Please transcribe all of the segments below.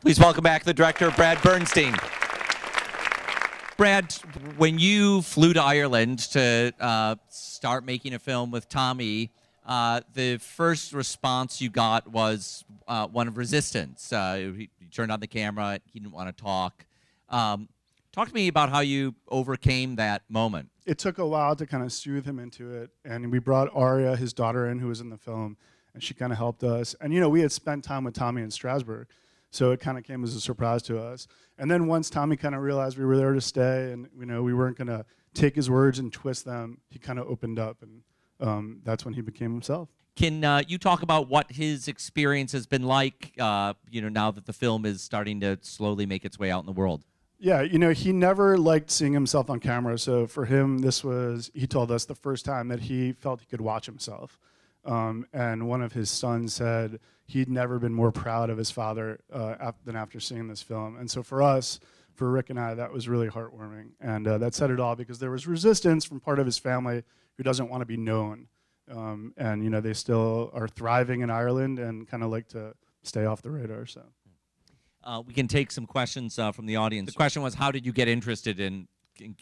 Please welcome back the director, Brad Bernstein. Brad, when you flew to Ireland to start making a film with Tommy, the first response you got was one of resistance. He turned on the camera. He didn't want to talk. Talk to me about how you overcame that moment. It took a while to kind of soothe him into it, and we brought Aria, his daughter, in, who was in the film, and she kind of helped us. And, you know, we had spent time with Tommy in Strasbourg, so it kind of came as a surprise to us. And then once Tommy kind of realized we were there to stay and, you know, we weren't going to take his words and twist them, he kind of opened up, and that's when he became himself. Can you talk about what his experience has been like, you know, now that the film is starting to slowly make its way out in the world? Yeah, you know, he never liked seeing himself on camera, so for him, this was, he told us, the first time that he felt he could watch himself. And one of his sons said he'd never been more proud of his father than after seeing this film. And so for us, for Rick and I, that was really heartwarming. And that said it all, because there was resistance from part of his family who doesn't want to be known. And, you know, they still are thriving in Ireland and kind of like to stay off the radar, so. We can take some questions from the audience. The question was, how did you get interested in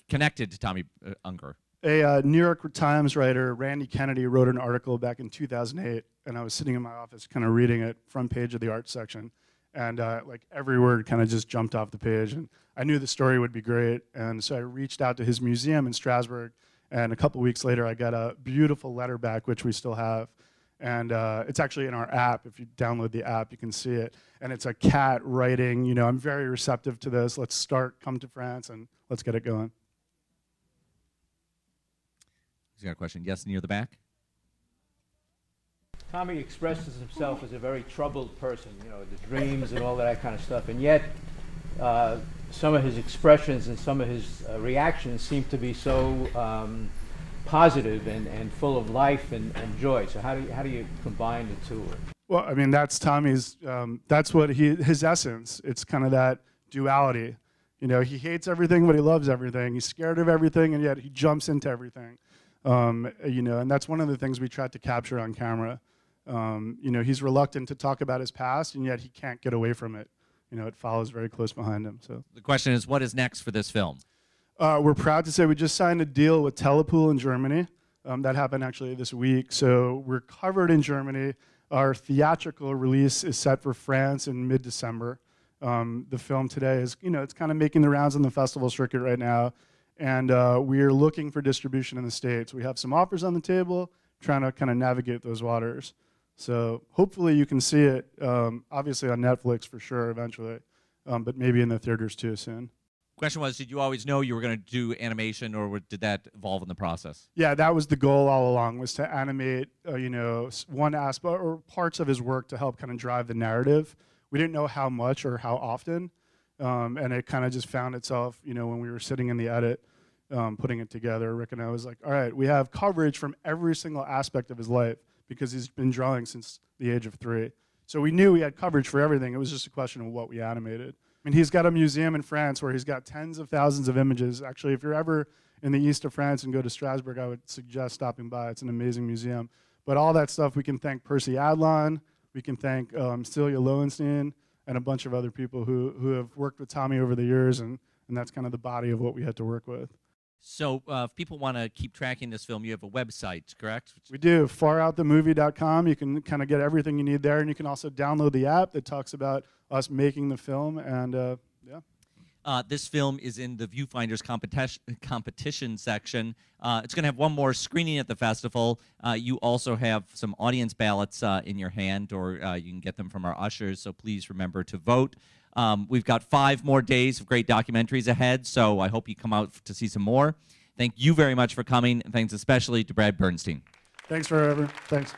connected to Tommy Ungerer? A New York Times writer, Randy Kennedy, wrote an article back in 2008, and I was sitting in my office kind of reading it, front page of the art section, and like every word kind of just jumped off the page, and I knew the story would be great, and so I reached out to his museum in Strasbourg, and a couple weeks later I got a beautiful letter back, which we still have, and it's actually in our app. If you download the app, you can see it, and it's a cat writing, you know, I'm very receptive to this, let's start, come to France, and let's get it going. You got a question? Yes, near the back. Tommy expresses himself as a very troubled person, you know, the dreams and all that kind of stuff, and yet some of his expressions and some of his reactions seem to be so positive and full of life and joy. So how do you combine the two? Well, I mean, that's Tommy's, that's what his essence. It's kind of that duality. You know, he hates everything, but he loves everything. He's scared of everything, and yet he jumps into everything. You know, and that's one of the things we tried to capture on camera. You know, he's reluctant to talk about his past, and yet he can't get away from it. You know, it follows very close behind him. So the question is, what is next for this film? We're proud to say we just signed a deal with Telepool in Germany. That happened actually this week. So we're covered in Germany. Our theatrical release is set for France in mid-December. The film today is, you know, it's kind of making the rounds on the festival circuit right now. And we're looking for distribution in the States. We have some offers on the table, trying to kind of navigate those waters. So hopefully you can see it, obviously on Netflix for sure eventually, but maybe in the theaters too soon. Question was, did you always know you were going to do animation, or did that evolve in the process? Yeah, that was the goal all along, was to animate, you know, one aspect or parts of his work to help kind of drive the narrative. We didn't know how much or how often, and it kind of just found itself, you know, when we were sitting in the edit, putting it together. Rick and I was like, all right, we have coverage from every single aspect of his life because he's been drawing since the age of 3. So we knew we had coverage for everything. It was just a question of what we animated. I mean, he's got a museum in France where he's got tens of thousands of images. Actually, if you're ever in the east of France and go to Strasbourg, I would suggest stopping by. It's an amazing museum. But all that stuff, we can thank Percy Adlon, we can thank Celia Lowenstein, and a bunch of other people who have worked with Tommy over the years, and that's kind of the body of what we had to work with. So if people want to keep tracking this film, you have a website, correct? We do, faroutthemovie.com. You can kind of get everything you need there, and you can also download the app that talks about us making the film, and yeah. This film is in the Viewfinders competition section. It's going to have one more screening at the festival. You also have some audience ballots in your hand, or you can get them from our ushers, so please remember to vote. We've got 5 more days of great documentaries ahead, so I hope you come out to see some more. Thank you very much for coming, and thanks especially to Brad Bernstein. Thanks, forever. Thanks.